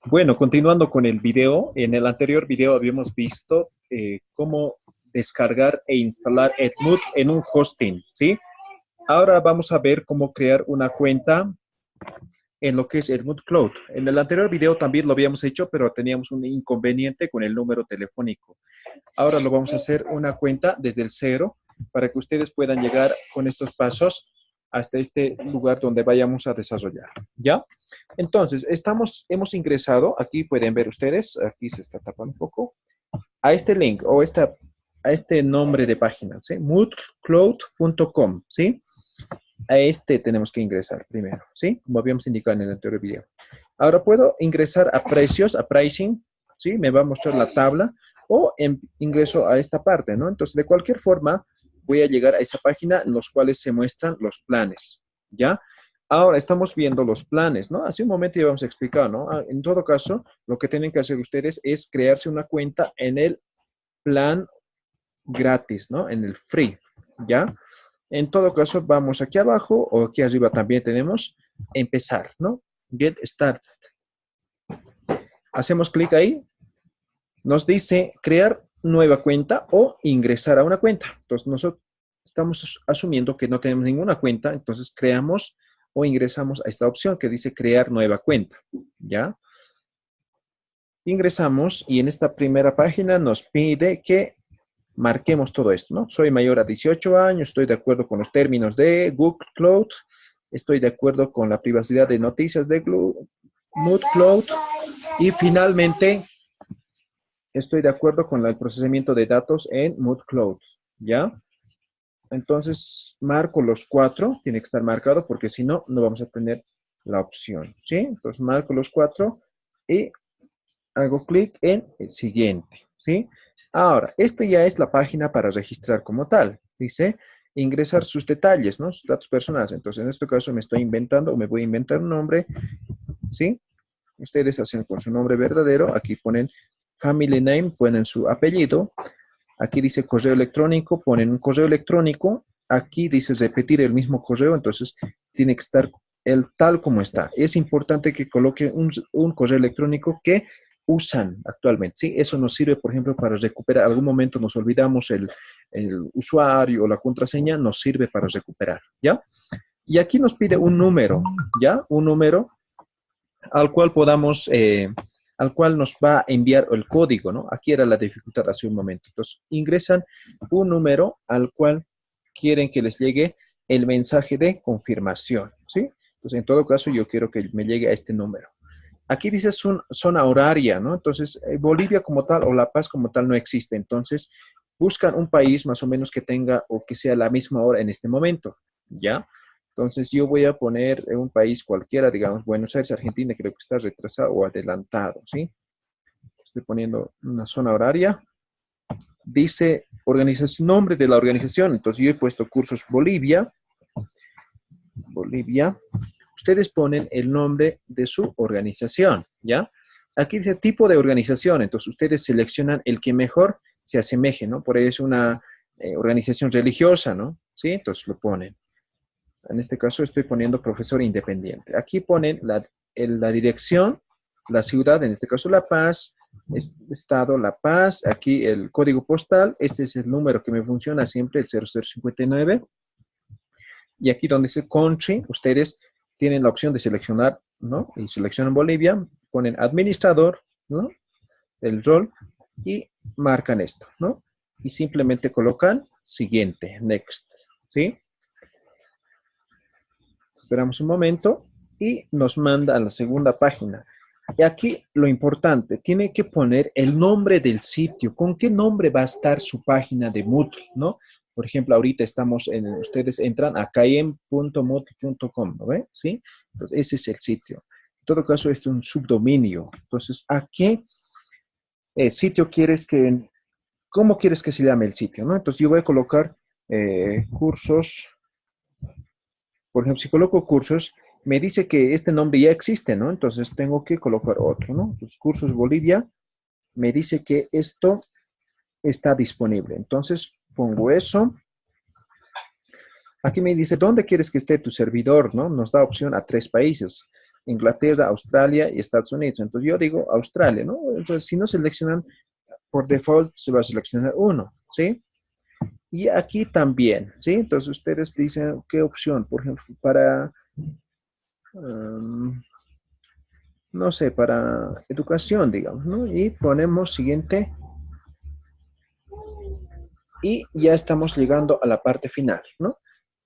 Bueno, continuando con el video, en el anterior video habíamos visto cómo descargar e instalar Edmood en un hosting, ¿sí? Ahora vamos a ver cómo crear una cuenta en lo que es Edmood Cloud. En el anterior video también lo habíamos hecho, pero teníamos un inconveniente con el número telefónico. Ahora lo vamos a hacer una cuenta desde el cero para que ustedes puedan llegar con estos pasos hasta este lugar donde vayamos a desarrollar, ¿ya? Entonces, hemos ingresado, aquí pueden ver ustedes, aquí se está tapando un poco, a este link o a este nombre de página, ¿sí? moodcloud.com, ¿sí? A este tenemos que ingresar primero, ¿sí? Como habíamos indicado en el anterior video. Ahora puedo ingresar a precios, a pricing, ¿sí? Me va a mostrar la tabla o ingreso a esta parte, ¿no? Entonces, de cualquier forma, voy a llegar a esa página en los cuales se muestran los planes, ¿ya? Ahora estamos viendo los planes, ¿no? Hace un momento ya vamos a explicar, ¿no? En todo caso, lo que tienen que hacer ustedes es crearse una cuenta en el plan gratis, ¿no? En el free, ¿ya? En todo caso, vamos aquí abajo o aquí arriba también tenemos empezar, ¿no? Get started. Hacemos clic ahí. Nos dice crear nueva cuenta o ingresar a una cuenta. Entonces, nosotros estamos asumiendo que no tenemos ninguna cuenta, entonces creamos o ingresamos a esta opción que dice crear nueva cuenta, ¿ya? Ingresamos y en esta primera página nos pide que marquemos todo esto, ¿no? Soy mayor a 18 años, estoy de acuerdo con los términos de Google Cloud, estoy de acuerdo con la privacidad de noticias de Mood Cloud y finalmente estoy de acuerdo con el procesamiento de datos en Mood Cloud, ¿ya? Entonces marco los cuatro, tiene que estar marcado porque si no, no vamos a tener la opción, ¿sí? Entonces marco los cuatro y hago clic en el siguiente, ¿sí? Ahora, esta ya es la página para registrar como tal. Dice ingresar sus detalles, ¿no? Sus datos personales. Entonces, en este caso me estoy inventando o me voy a inventar un nombre, ¿sí? Ustedes hacen con su nombre verdadero. Aquí ponen family name, ponen su apellido. Aquí dice correo electrónico, ponen un correo electrónico. Aquí dice repetir el mismo correo, entonces tiene que estar el tal como está. Es importante que coloque un correo electrónico que usan actualmente, ¿sí? Eso nos sirve, por ejemplo, para recuperar. Algún momento nos olvidamos el usuario o la contraseña, nos sirve para recuperar, ¿ya? Y aquí nos pide un número, ¿ya? Un número al cual podamos, al cual nos va a enviar el código, ¿no? Aquí era la dificultad hace un momento. Entonces, ingresan un número al cual quieren que les llegue el mensaje de confirmación, ¿sí? Entonces, en todo caso, yo quiero que me llegue a este número. Aquí dice zona horaria, ¿no? Entonces, Bolivia como tal o La Paz como tal no existe. Entonces, buscan un país más o menos que tenga o que sea la misma hora en este momento, ¿ya? Entonces, yo voy a poner un país cualquiera, digamos, Buenos Aires, Argentina, creo que está retrasado o adelantado, ¿sí? Estoy poniendo una zona horaria. Dice organización, nombre de la organización. Entonces, yo he puesto Cursos Bolivia. Bolivia. Ustedes ponen el nombre de su organización, ¿ya? Aquí dice tipo de organización, entonces ustedes seleccionan el que mejor se asemeje, ¿no? Por ahí es una organización religiosa, ¿no? ¿Sí? Entonces lo ponen. En este caso estoy poniendo profesor independiente. Aquí ponen la dirección, la ciudad, en este caso La Paz, estado La Paz, aquí el código postal, este es el número que me funciona siempre, el 0059. Y aquí donde dice country, ustedes tienen la opción de seleccionar, ¿no? Y seleccionan Bolivia, ponen administrador, ¿no? El rol y marcan esto, ¿no? Y simplemente colocan siguiente, next, ¿sí? Esperamos un momento y nos manda a la segunda página. Y aquí lo importante, tiene que poner el nombre del sitio. ¿Con qué nombre va a estar su página de Moodle, no? Por ejemplo, ahorita ustedes entran a caem.moodle.com, ¿no ve? ¿Sí? Entonces, ese es el sitio. En todo caso, esto es un subdominio. Entonces, ¿a qué sitio cómo quieres que se llame el sitio, no? Entonces, yo voy a colocar cursos. Por ejemplo, si coloco cursos, me dice que este nombre ya existe, ¿no? Entonces tengo que colocar otro, ¿no? Los cursos Bolivia me dice que esto está disponible. Entonces pongo eso. Aquí me dice, ¿dónde quieres que esté tu servidor, no? Nos da opción a 3 países. Inglaterra, Australia y Estados Unidos. Entonces yo digo Australia, ¿no? Entonces si no seleccionan, por default se va a seleccionar uno, ¿sí? Y aquí también, ¿sí? Entonces ustedes dicen qué opción, por ejemplo, para, no sé, para educación, digamos, ¿no? Y ponemos siguiente y ya estamos llegando a la parte final, ¿no?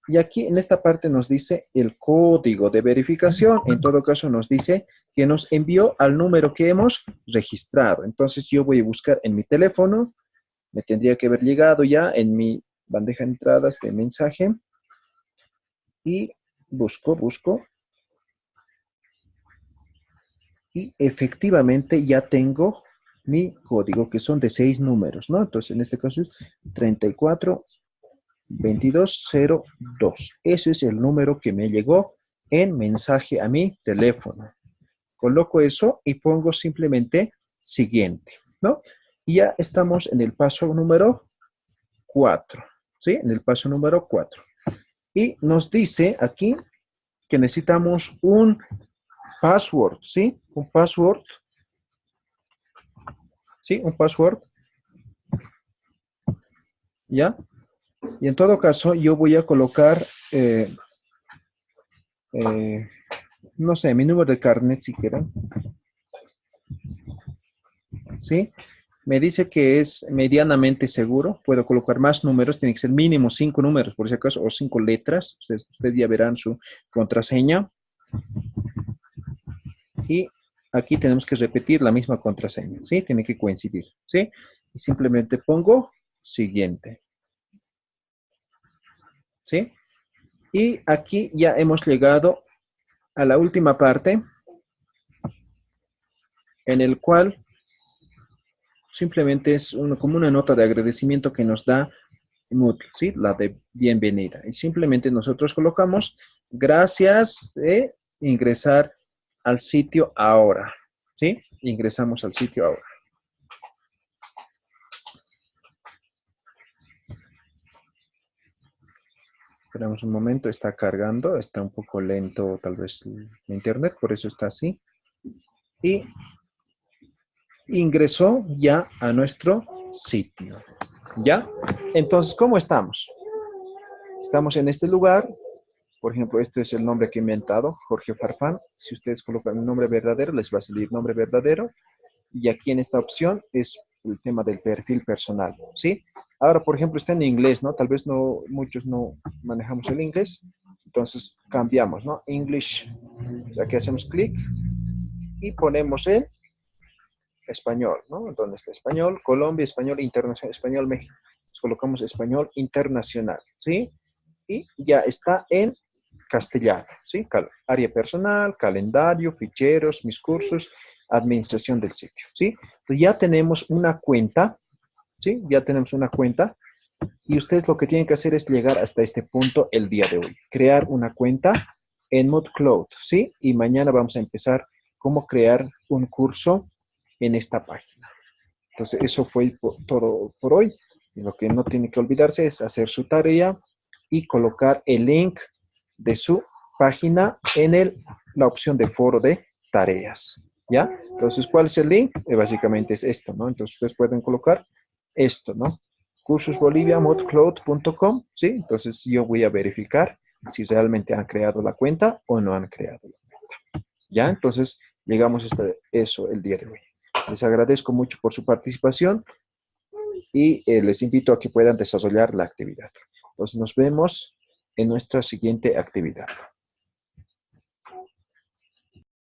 Y aquí en esta parte nos dice el código de verificación. En todo caso nos dice que nos envió al número que hemos registrado. Entonces yo voy a buscar en mi teléfono. Me tendría que haber llegado ya en mi bandeja de entradas de mensaje. Y busco. Y efectivamente ya tengo mi código, que son de 6 números, ¿no? Entonces en este caso es 342202. Ese es el número que me llegó en mensaje a mi teléfono. Coloco eso y pongo simplemente siguiente, ¿no? Y ya estamos en el paso número 4, ¿sí? En el paso número 4. Y nos dice aquí que necesitamos un password, ¿sí? Un password, ¿sí? Un password, ¿ya? Y en todo caso yo voy a colocar no sé, mi número de carnet si quieren, ¿sí? Me dice que es medianamente seguro. Puedo colocar más números, tiene que ser mínimo 5 números, por si acaso, o 5 letras. Ustedes ya verán su contraseña. Y aquí tenemos que repetir la misma contraseña, ¿sí? Tiene que coincidir, ¿sí? Y simplemente pongo siguiente, ¿sí? Y aquí ya hemos llegado a la última parte, en el cual simplemente es como una nota de agradecimiento que nos da Moodle, ¿sí? La de bienvenida. Y simplemente nosotros colocamos gracias de ingresar al sitio ahora, ¿sí? Ingresamos al sitio ahora. Esperamos un momento, está cargando, está un poco lento tal vez el internet, por eso está así. Y ingresó ya a nuestro sitio, ¿ya? Entonces, ¿cómo estamos? Estamos en este lugar. Por ejemplo, este es el nombre que he inventado, Jorge Farfán. Si ustedes colocan el nombre verdadero, les va a salir nombre verdadero. Y aquí en esta opción es el tema del perfil personal, ¿sí? Ahora, por ejemplo, está en inglés, ¿no? Tal vez no, muchos no manejamos el inglés. Entonces, cambiamos, ¿no? English. O sea, aquí hacemos clic y ponemos en español, ¿no? ¿Dónde está español? Colombia, español internacional, español México. Entonces, colocamos español internacional, ¿sí? Y ya está en castellano, ¿sí? Área personal, calendario, ficheros, mis cursos, administración del sitio, ¿sí? Entonces ya tenemos una cuenta, ¿sí? Ya tenemos una cuenta y ustedes lo que tienen que hacer es llegar hasta este punto el día de hoy. Crear una cuenta en Moodle Cloud, ¿sí? Y mañana vamos a empezar cómo crear un curso en esta página. Entonces eso fue todo por hoy. Y lo que no tiene que olvidarse es hacer su tarea y colocar el link de su página en la opción de foro de tareas, ¿ya? Entonces, ¿cuál es el link? Básicamente es esto, ¿no? Entonces, ustedes pueden colocar esto, ¿no? cursosboliviamodcloud.com, ¿sí? Entonces, yo voy a verificar si realmente han creado la cuenta o no han creado la cuenta, ¿ya? Entonces, llegamos hasta eso el día de hoy. Les agradezco mucho por su participación y les invito a que puedan desarrollar la actividad. Entonces, nos vemos en nuestra siguiente actividad.